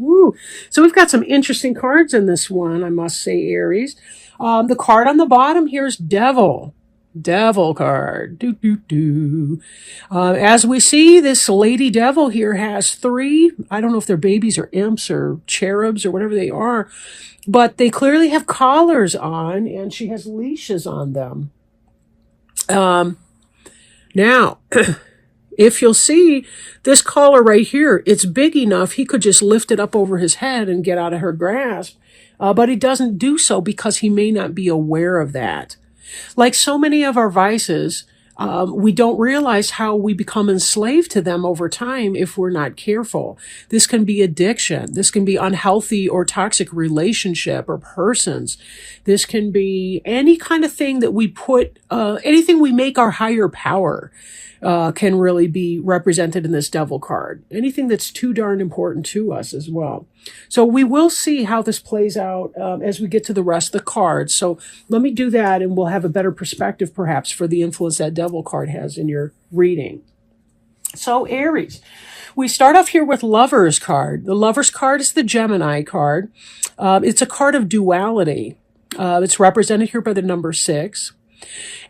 Woo. So we've got some interesting cards in this one, I must say, Aries. The card on the bottom here is Devil. Devil card. Do, do, do. As we see, this Lady Devil here has three, I don't know if they're babies or imps or cherubs or whatever they are, but they clearly have collars on, and she has leashes on them. Now, if you'll see this collar right here, it's big enough he could just lift it up over his head and get out of her grasp. But he doesn't do so because he may not be aware of that. Like so many of our vices, we don't realize how we become enslaved to them over time if we're not careful. This can be addiction. This can be unhealthy or toxic relationship or persons. This can be any kind of thing that we put, anything we make our higher power. Can really be represented in this Devil card. Anything that's too darn important to us as well. So we will see how this plays out as we get to the rest of the cards. So let me do that, and we'll have a better perspective perhaps for the influence that Devil card has in your reading. So Aries, we start off here with Lover's card. The Lover's card is the Gemini card. It's a card of duality. It's represented here by the number 6.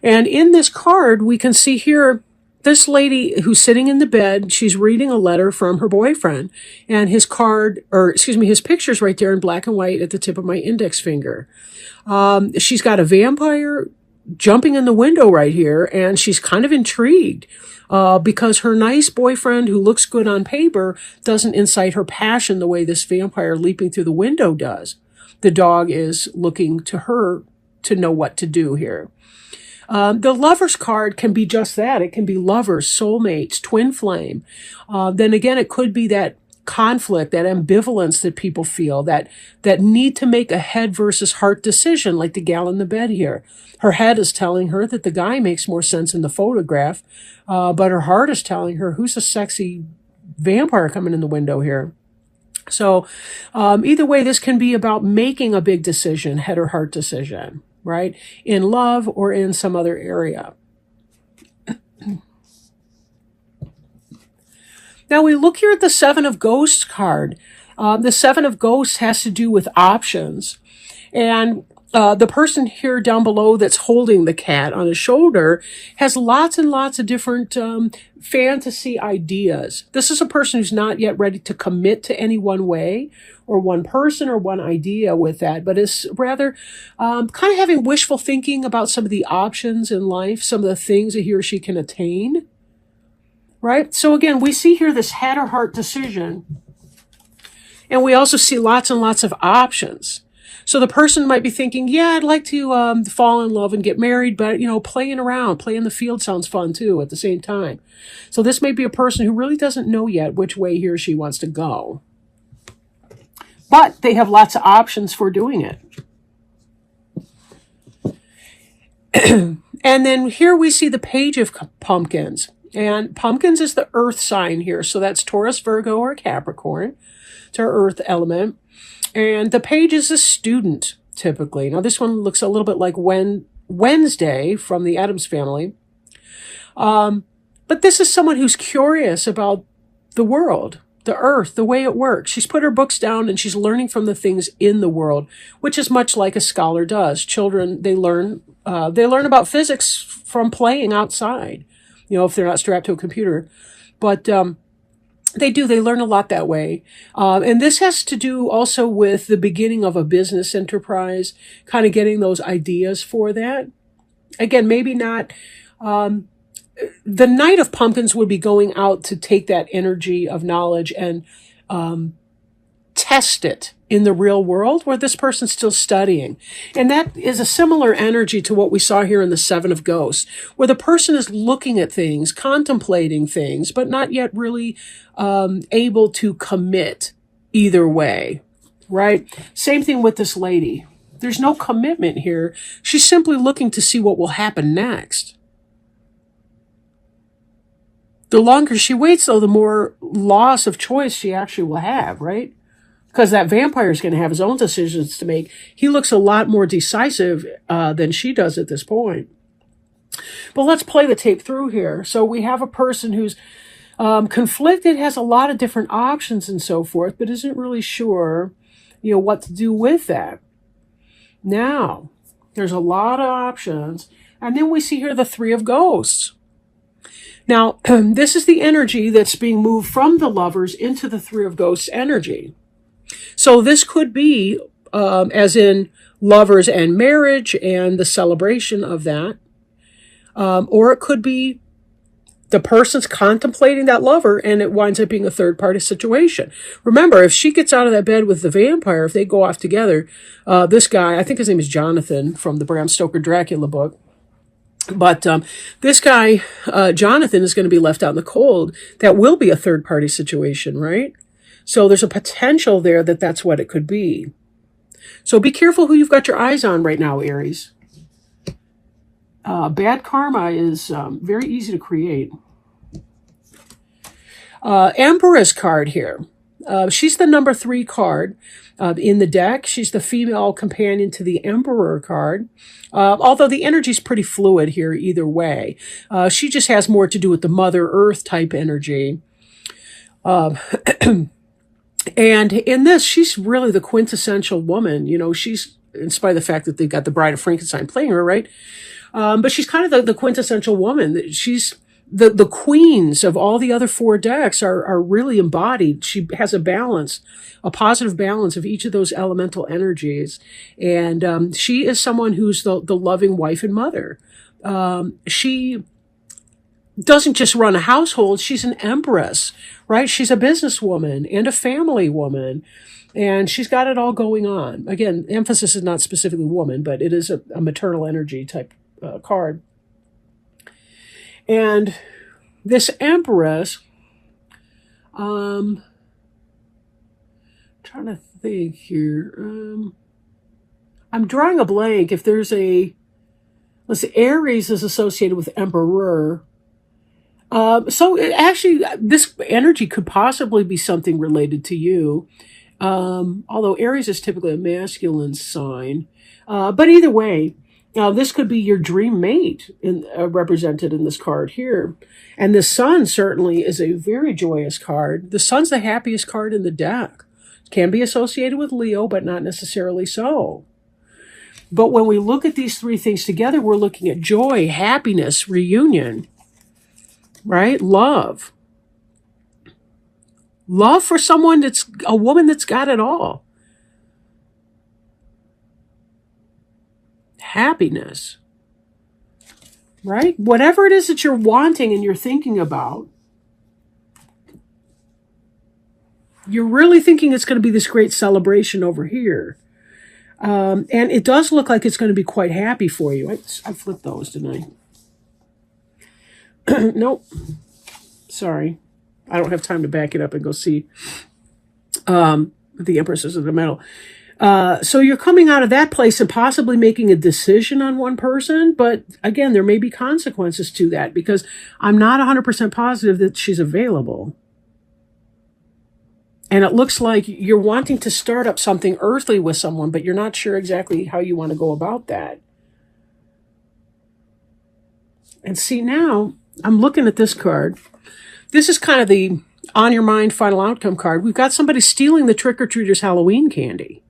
And in this card, we can see here this lady who's sitting in the bed, she's reading a letter from her boyfriend, and his picture's right there in black and white at the tip of my index finger. She's got a vampire jumping in the window right here, and she's kind of intrigued because her nice boyfriend who looks good on paper doesn't incite her passion the way this vampire leaping through the window does. The dog is looking to her to know what to do here. The Lover's card can be just that. It can be lovers, soulmates, twin flame. Then again, it could be that conflict, that ambivalence that people feel, that need to make a head versus heart decision, like the gal in the bed here. Her head is telling her that the guy makes more sense in the photograph, but her heart is telling her, who's the sexy vampire coming in the window here? So either way, this can be about making a big decision, head or heart decision, right? In love or in some other area. Now we look here at the Seven of Ghosts card. The Seven of Ghosts has to do with options. And the person here down below that's holding the cat on his shoulder has lots and lots of different fantasy ideas. This is a person who's not yet ready to commit to any one way or one person or one idea with that, but is rather kind of having wishful thinking about some of the options in life, some of the things that he or she can attain. Right? So again, we see here this head or heart decision. And we also see lots and lots of options. So the person might be thinking, yeah, I'd like to fall in love and get married, but, playing around, playing in the field sounds fun too at the same time. So this may be a person who really doesn't know yet which way he or she wants to go. But they have lots of options for doing it. And then here we see the Page of Pumpkins. And pumpkins is the earth sign here. So that's Taurus, Virgo, or Capricorn. It's our earth element. And the page is a student, typically. Now, this one looks a little bit like Wednesday from the Addams Family. But this is someone who's curious about the world, the earth, the way it works. She's put her books down and she's learning from the things in the world, which is much like a scholar does. Children, they learn about physics from playing outside. If they're not strapped to a computer. But they learn a lot that way. And this has to do also with the beginning of a business enterprise, kind of getting those ideas for that. Again, maybe not, the Knight of Pumpkins would be going out to take that energy of knowledge and test it in the real world where this person's still studying. And that is a similar energy to what we saw here in the Seven of Ghosts, where the person is looking at things, contemplating things, but not yet really able to commit either way, right? Same thing with this lady. There's no commitment here. She's simply looking to see what will happen next. The longer she waits, though, the more loss of choice she actually will have, right? Because that vampire is going to have his own decisions to make. He looks a lot more decisive than she does at this point. But let's play the tape through here. So we have a person who's Conflicted has a lot of different options and so forth, but isn't really sure, what to do with that. Now, there's a lot of options. And then we see here the Three of Ghosts. Now, this is the energy that's being moved from the Lovers into the Three of Ghosts energy. So this could be, as in lovers and marriage and the celebration of that. Or it could be the person's contemplating that lover and it winds up being a third party situation. Remember, if she gets out of that bed with the vampire, if they go off together, this guy, I think his name is Jonathan from the Bram Stoker Dracula book. But this guy, Jonathan, is going to be left out in the cold. That will be a third party situation, right? So there's a potential there that that's what it could be. So be careful who you've got your eyes on right now, Aries. Bad karma is very easy to create. Empress card here. She's the number 3 card in the deck. She's the female companion to the Emperor card. Although the energy is pretty fluid here either way. She just has more to do with the Mother Earth type energy. And in this, she's really the quintessential woman. She's, in spite of the fact that they've got the Bride of Frankenstein playing her, right? But she's kind of the quintessential woman. She's the queens of all the other 4 decks are really embodied. She has a balance, a positive balance of each of those elemental energies. And she is someone who's the loving wife and mother. She doesn't just run a household. She's an empress, right? She's a businesswoman and a family woman. And she's got it all going on. Again, emphasis is not specifically woman, but it is a maternal energy type card. And this Empress, trying to think here. I'm drawing a blank. If there's let's see, Aries is associated with Emperor. So actually, this energy could possibly be something related to you. Although Aries is typically a masculine sign. But either way, this could be your dream mate represented in this card here. And the Sun certainly is a very joyous card. The Sun's the happiest card in the deck. It can be associated with Leo, but not necessarily so. But when we look at these 3 things together, we're looking at joy, happiness, reunion, right? Love. Love for someone that's a woman that's got it all. Happiness, right? Whatever it is that you're wanting and you're thinking about, you're really thinking it's going to be this great celebration over here. And it does look like it's going to be quite happy for you. I flipped those, didn't I? Nope. Sorry. I don't have time to back it up and go see the Empresses of the Metal. So you're coming out of that place and possibly making a decision on one person. But again, there may be consequences to that because I'm not 100% positive that she's available. And it looks like you're wanting to start up something earthly with someone, but you're not sure exactly how you want to go about that. And see, now I'm looking at this card. This is kind of the on your mind final outcome card. We've got somebody stealing the trick-or-treaters' Halloween candy.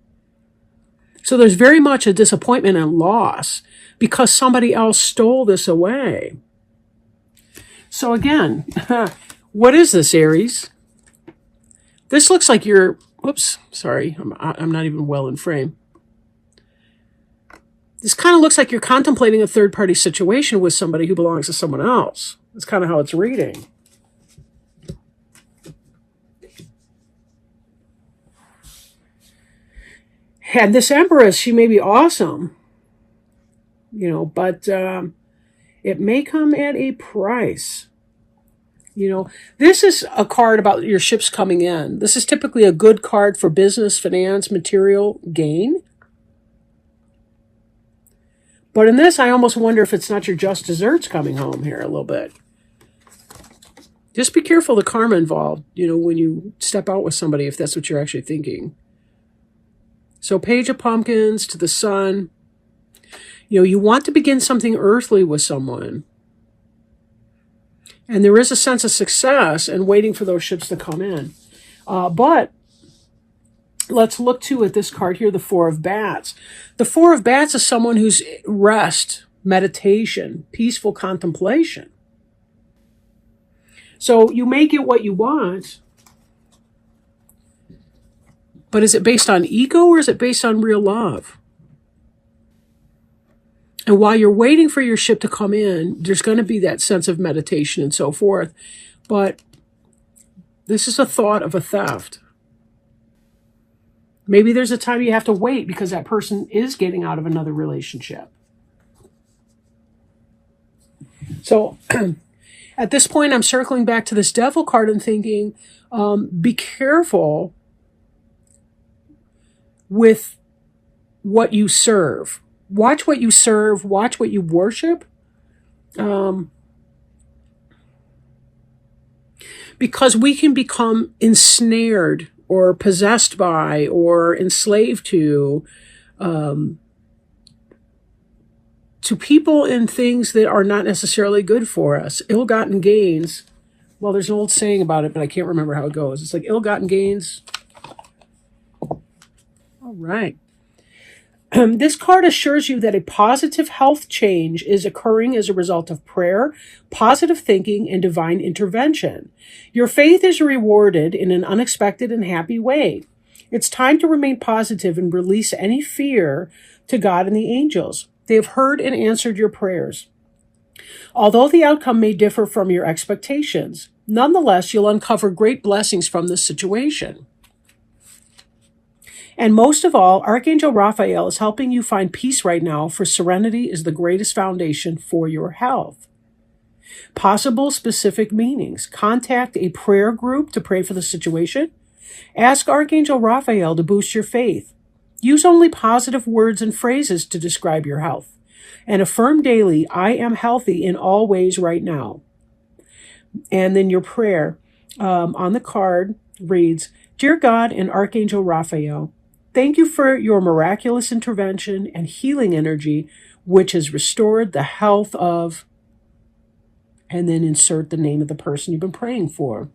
So there's very much a disappointment and loss because somebody else stole this away. So again, what is this, Aries? This looks like you're, whoops, sorry, I'm not even well in frame. This kind of looks like you're contemplating a third-party situation with somebody who belongs to someone else. That's kind of how it's reading. And this Empress, she may be awesome, but it may come at a price. This is a card about your ships coming in. This is typically a good card for business, finance, material gain. But in this, I almost wonder if it's not your just desserts coming home here a little bit. Just be careful the karma involved, when you step out with somebody, if that's what you're actually thinking. So Page of Pumpkins to the Sun. You want to begin something earthly with someone. And there is a sense of success and waiting for those ships to come in. But let's look too at this card here, the Four of Bats. The Four of Bats is someone who's rest, meditation, peaceful contemplation. So you may get what you want, but is it based on ego or is it based on real love? And while you're waiting for your ship to come in, there's going to be that sense of meditation and so forth. But this is a thought of a theft. Maybe there's a time you have to wait because that person is getting out of another relationship. So at this point, I'm circling back to this Devil card and thinking, be careful with what you serve. Watch what you serve. Watch what you worship. Because we can become ensnared or possessed by or enslaved to people and things that are not necessarily good for us. Ill-gotten gains. Well, there's an old saying about it, but I can't remember how it goes. It's like ill-gotten gains. All right. This card assures you that a positive health change is occurring as a result of prayer, positive thinking, and divine intervention. Your faith is rewarded in an unexpected and happy way. It's time to remain positive and release any fear to God and the angels. They have heard and answered your prayers. Although the outcome may differ from your expectations, nonetheless, you'll uncover great blessings from this situation. And most of all, Archangel Raphael is helping you find peace right now, for serenity is the greatest foundation for your health. Possible specific meanings. Contact a prayer group to pray for the situation. Ask Archangel Raphael to boost your faith. Use only positive words and phrases to describe your health. And affirm daily, I am healthy in all ways right now. And then your prayer on the card reads, Dear God and Archangel Raphael, thank you for your miraculous intervention and healing energy, which has restored the health of, and then insert the name of the person you've been praying for.